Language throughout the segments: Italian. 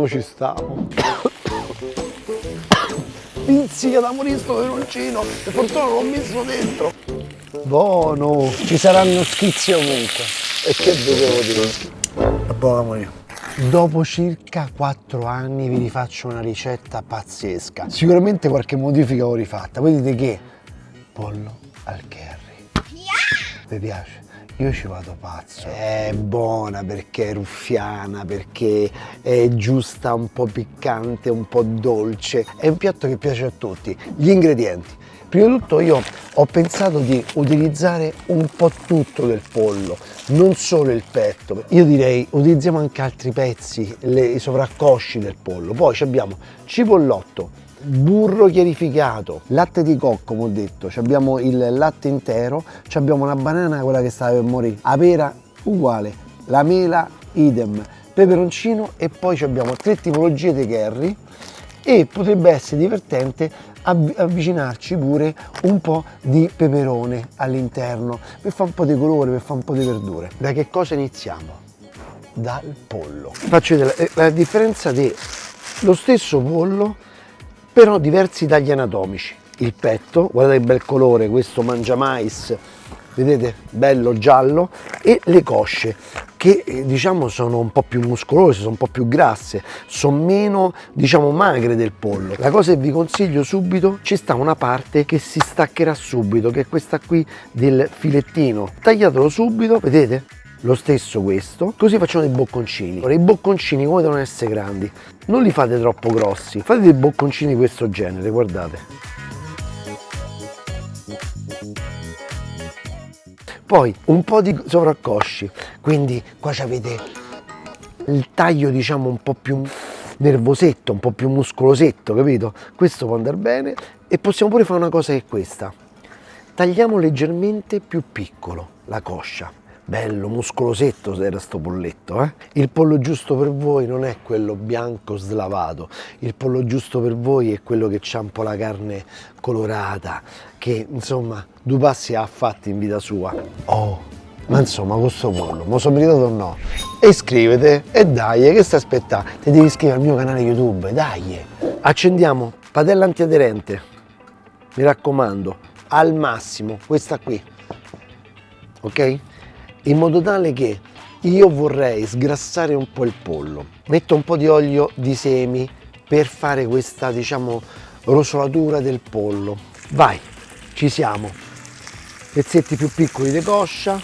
Mo ci stavo. Pizzica da morire sto peperoncino, per fortuna l'ho messo dentro. Buono, ci saranno schizzi ovunque. E che devo dire? È buono da morire. Dopo circa 4 anni vi rifaccio una ricetta pazzesca. Sicuramente qualche modifica l'ho rifatta. Voi dite che? Pollo al curry. Vi piace? Io ci vado pazzo. È buona perché è ruffiana, perché è giusta, un po' piccante, un po' dolce. È un piatto che piace a tutti. Gli ingredienti. Prima di tutto io ho pensato di utilizzare un po' tutto del pollo, non solo il petto. Io direi utilizziamo anche altri pezzi, i sovraccosci del pollo. Poi abbiamo cipollotto, burro chiarificato, latte di cocco, come ho detto, abbiamo il latte intero, abbiamo una banana, quella che stava per morire, la pera uguale, la mela idem, peperoncino e poi abbiamo 3 tipologie di curry e potrebbe essere divertente avvicinarci pure un po' di peperone all'interno per fare un po' di colore, per fare un po' di verdure. Da che cosa iniziamo? Dal pollo. Faccio vedere la differenza dello stesso pollo, però diversi tagli anatomici. Il petto, guardate che bel colore, questo mangiamais, vedete, bello giallo, e le cosce che diciamo sono un po' più muscolose, sono un po' più grasse, sono meno diciamo magre del pollo. La cosa che vi consiglio subito, ci sta una parte che si staccherà subito, che è questa qui del filettino. Tagliatelo subito, vedete? Lo stesso questo, così facciamo dei bocconcini. Ora i bocconcini come devono essere grandi? Non li fate troppo grossi, fate dei bocconcini di questo genere, guardate. Poi un po' di sovraccosci, quindi qua avete il taglio diciamo un po' più nervosetto, un po' più muscolosetto, capito? Questo può andare bene e possiamo pure fare una cosa che è questa. Tagliamo leggermente più piccolo la coscia. Bello, muscolosetto era sto polletto, eh? Il pollo giusto per voi non è quello bianco slavato, il pollo giusto per voi è quello che c'ha un po' la carne colorata, che insomma due passi ha fatti in vita sua. Oh, ma insomma questo pollo, mi sono meritato o no? E iscrivete e dai, che stai aspettando? Ti devi iscrivere al mio canale YouTube, dai! Accendiamo padella antiaderente, mi raccomando, al massimo, questa qui, ok? In modo tale che io vorrei sgrassare un po' il pollo. Metto un po' di olio di semi per fare questa, diciamo, rosolatura del pollo. Vai, ci siamo. Pezzetti più piccoli di coscia.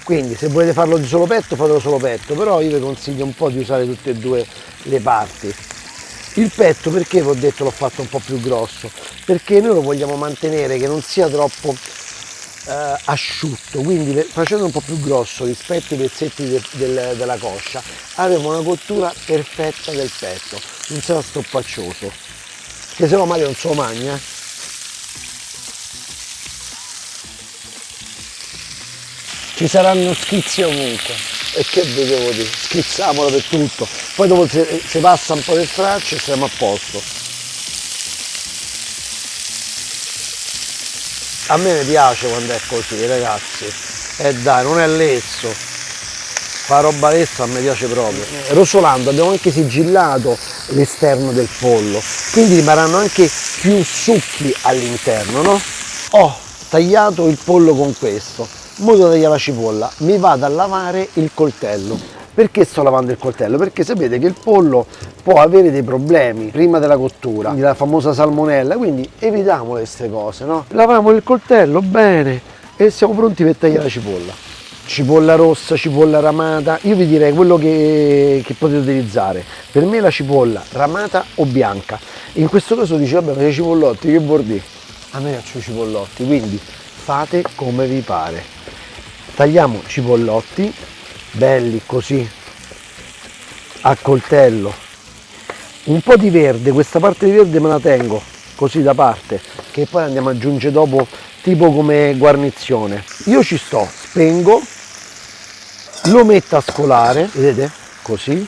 Quindi se volete farlo di solo petto, fatelo solo petto, però io vi consiglio un po' di usare tutte e due le parti. Il petto perché vi ho detto l'ho fatto un po' più grosso? Perché noi lo vogliamo mantenere che non sia troppo asciutto, quindi facendo un po' più grosso rispetto ai pezzetti della coscia avremo una cottura perfetta del petto, non sarà stoppaccioso, che se no Mario non se lo mangia. Ci saranno schizzi ovunque e che vi devo dire, schizziamolo per tutto, poi dopo se passa un po' di straccio e siamo a posto. A me piace quando è così, ragazzi, e dai, non è lesso, fa roba lessa a me piace proprio. Rosolando abbiamo anche sigillato l'esterno del pollo, quindi rimarranno anche più succhi all'interno, no? Ho tagliato il pollo con questo, ora devo tagliare la cipolla, mi vado a lavare il coltello. Perché sto lavando il coltello? Perché sapete che il pollo può avere dei problemi prima della cottura, quindi la famosa salmonella, quindi evitiamo queste cose, no? Laviamo il coltello bene e siamo pronti per tagliare la cipolla. Cipolla rossa, cipolla ramata, io vi direi quello che potete utilizzare. Per me la cipolla ramata o bianca. In questo caso dice, vabbè, ma i cipollotti, che vuol dire? A me piacciono i cipollotti, quindi fate come vi pare. Tagliamo cipollotti belli così a coltello, un po' di verde, questa parte di verde me la tengo così da parte, che poi andiamo ad aggiungere dopo tipo come guarnizione. Io ci sto, spengo, lo metto a scolare, vedete? Così,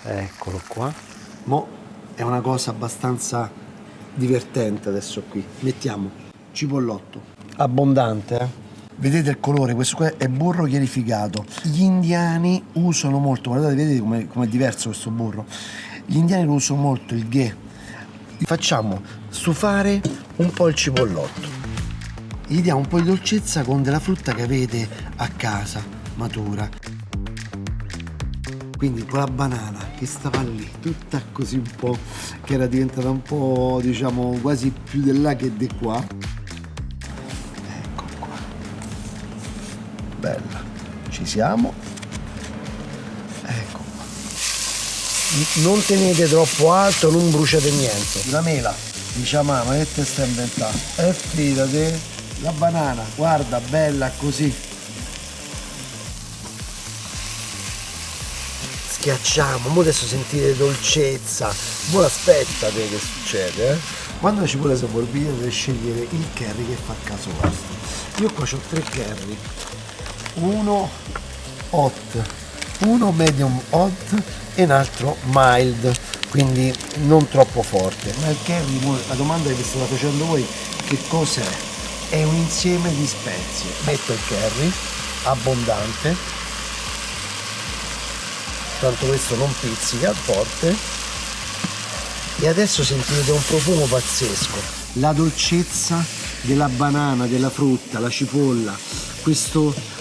eccolo qua. Mo è una cosa abbastanza divertente adesso qui, mettiamo cipollotto abbondante, Vedete il colore? Questo qua è burro chiarificato. Gli indiani usano molto, guardate, vedete com'è diverso questo burro. Gli indiani lo usano molto, il ghee. Facciamo stufare un po' il cipollotto. Gli diamo un po' di dolcezza con della frutta che avete a casa, matura. Quindi con la banana che stava lì, tutta così un po', che era diventata un po', diciamo, quasi più di là che di qua. Ecco qua. Bella. Ci siamo. Ecco qua. Non tenete troppo alto, non bruciate niente. La mela, diciamo, ma che te stai inventando? E fidate, la banana, guarda, bella così. Schiacciamo, mo adesso sentite dolcezza, mo aspettate che succede, eh? Quando la cipolla si ammorbidisce dovete scegliere il curry che fa caso vostro. Io qua ho 3 curry, uno hot, uno medium hot e un altro mild, quindi non troppo forte. Ma il curry, la domanda che vi state facendo voi, che cos'è? È un insieme di spezie. Metto il curry abbondante, tanto questo non pizzica forte, e adesso sentirete un profumo pazzesco, la dolcezza della banana, della frutta, la cipolla, questa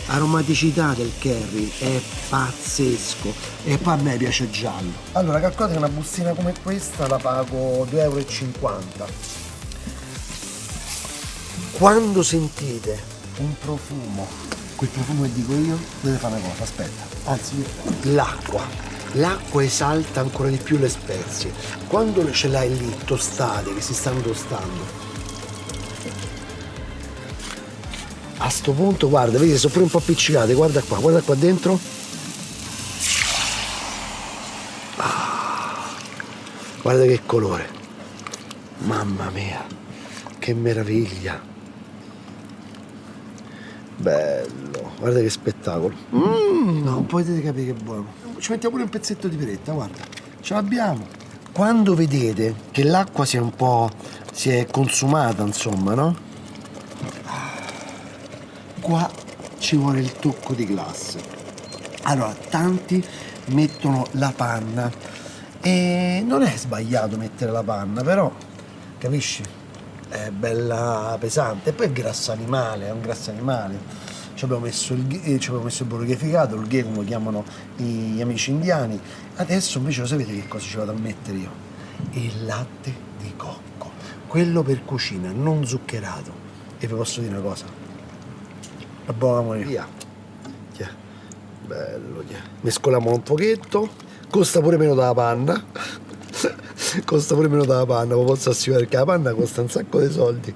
aromaticità del curry è pazzesco, e poi a me piace il giallo. Allora calcolate che una bustina come questa la pago 2,50 €. Quando sentite un profumo, quel profumo che dico io, dovete fare una cosa, aspetta, anzi l'acqua esalta ancora di più le spezie. Quando ce l'hai lì tostate, che si stanno tostando, a sto punto, guarda, vedi, sono pure un po' appiccicate, guarda qua dentro. Guarda che colore, mamma mia, che meraviglia. Bello, guarda che spettacolo. No, potete capire che è buono. Ci mettiamo pure un pezzetto di peretta, guarda, ce l'abbiamo. Quando vedete che l'acqua si è consumata, insomma, no? Qua ci vuole il tocco di glace. Allora, tanti mettono la panna e non è sbagliato mettere la panna, però, capisci? È bella pesante, e poi è grasso animale, è un grasso animale. Ci abbiamo messo il burro chiarificato, il ghee come lo chiamano gli amici indiani. Adesso invece lo sapete che cosa ci vado a mettere io? Il latte di cocco, quello per cucina, non zuccherato. E vi posso dire una cosa, è buona morire. Via. Bello, mescoliamo un pochetto, costa pure meno della panna. Costa pure meno della panna, lo posso assicurare, perché la panna costa un sacco di soldi,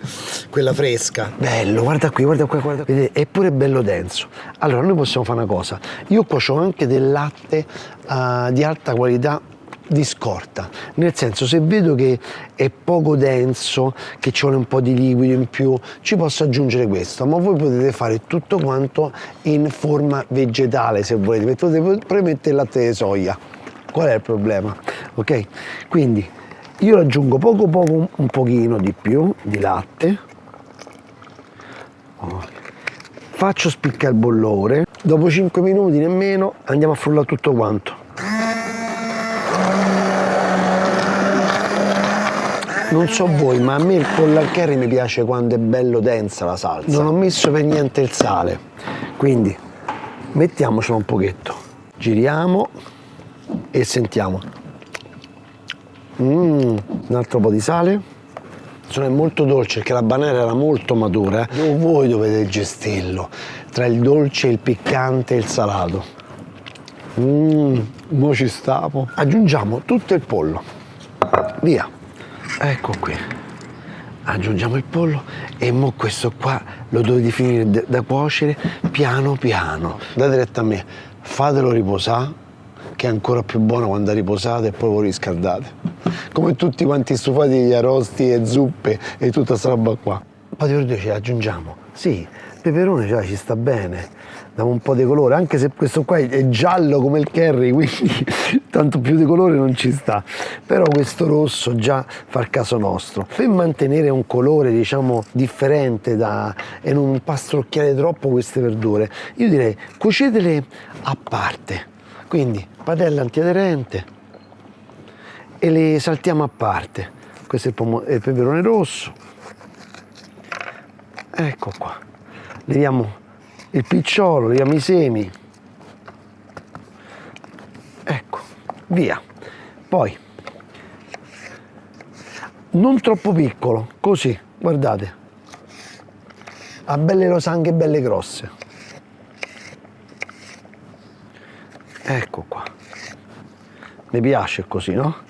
quella fresca. Bello, guarda qui, guarda qua, vedete, è pure bello denso. Allora noi possiamo fare una cosa, io qua ho anche del latte di alta qualità di scorta, nel senso, se vedo che è poco denso, che ci vuole un po' di liquido in più, ci posso aggiungere questo, ma voi potete fare tutto quanto in forma vegetale se volete, potete pure mettere il latte di soia. Qual è il problema? Ok? Quindi io aggiungo poco un pochino di più di latte, faccio spiccare il bollore, dopo 5 minuti nemmeno andiamo a frullare tutto quanto. Non so voi, ma a me il pollo al curry mi piace quando è bello densa la salsa. Non ho messo per niente il sale, quindi mettiamocelo un pochetto, giriamo e sentiamo. Un altro po' di sale. È molto dolce perché la banana era molto matura. Voi dovete gestirlo tra il dolce, il piccante e il salato. Mo ci stavo. Aggiungiamo tutto il pollo. Via. Ecco qui. Aggiungiamo il pollo e mo questo qua lo dovete finire da cuocere piano piano. Date retta a me, fatelo riposare, che è ancora più buono quando è riposato, e poi voi riscaldate. Come tutti quanti stufati di arrosti e zuppe e tutta questa roba qua. Un po' di verdure ce la aggiungiamo, sì, peperone già ci sta bene, dà un po' di colore, anche se questo qua è giallo come il curry, quindi tanto più di colore non ci sta, però questo rosso già fa il caso nostro. Per mantenere un colore diciamo differente e non pastrocchiare troppo queste verdure, io direi cuocetele a parte, quindi padella antiaderente e le saltiamo a parte. Questo è il peperone rosso, ecco qua, leviamo il picciolo, leviamo i semi, ecco, via. Poi non troppo piccolo, così, guardate, ha belle losanghe belle grosse, ecco qua, mi piace così, no?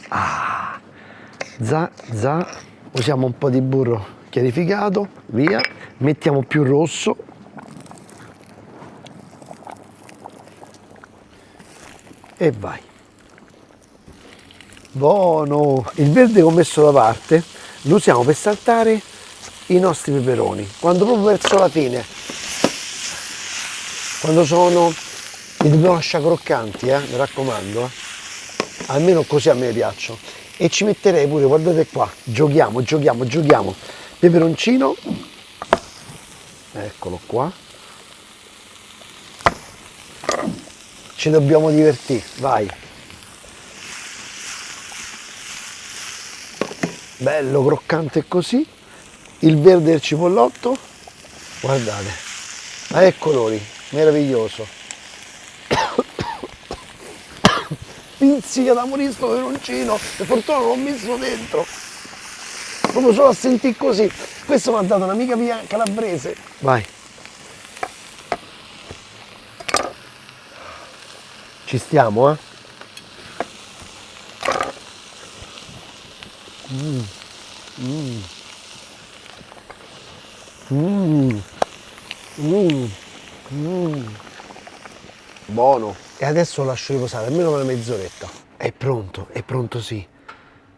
Usiamo un po' di burro chiarificato, via, mettiamo più rosso, e vai. Buono! Il verde che ho messo da parte lo usiamo per saltare i nostri peperoni, quando proprio verso la fine, quando li dobbiamo lasciare croccanti, mi raccomando, almeno così a me piacciono. E ci metterei pure, guardate qua, giochiamo, peperoncino, eccolo qua, ci dobbiamo divertire, vai, bello croccante così, il verde del cipollotto, guardate, ma che colori, meraviglioso. Pizzica da morire sto peperoncino, per fortuna non l'ho messo dentro, proprio solo a sentire così. Questo mi ha dato un'amica mia calabrese. Vai, ci stiamo, buono. E adesso lo lascio riposare almeno una mezz'oretta. È pronto sì.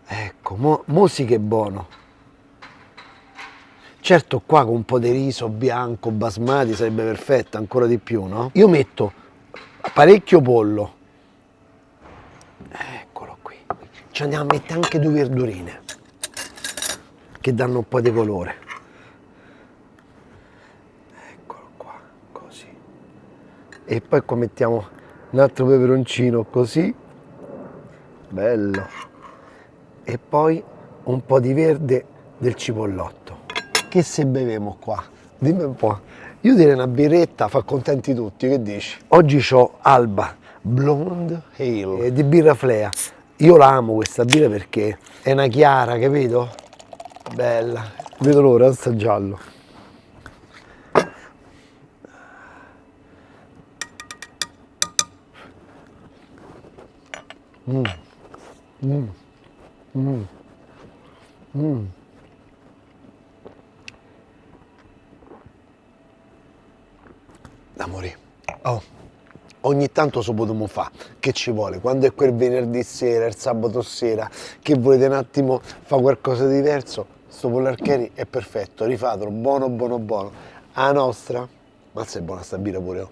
Ecco, mo sì che è buono. Certo qua con un po' di riso bianco, basmati sarebbe perfetto, ancora di più, no? Io metto parecchio pollo. Eccolo qui. Ci andiamo a mettere anche 2 verdurine che danno un po' di colore. Eccolo qua, così. E poi qua mettiamo un altro peperoncino così, bello, e poi un po' di verde del cipollotto. Che se beviamo qua? Dimmi un po'. Io direi una birretta, fa contenti tutti, che dici? Oggi c'ho Alba Blonde Ale di birra Flea. Io la amo questa birra perché è una chiara, capito? Bella, vedo l'ora, sta giallo. Amore, ogni tanto so potremmo fare, che ci vuole? Quando è quel venerdì sera, il sabato sera, che volete un attimo fare qualcosa di diverso, sto pollarcheri è perfetto, rifatelo, buono. A nostra, ma se è buona sta birra pure, oh.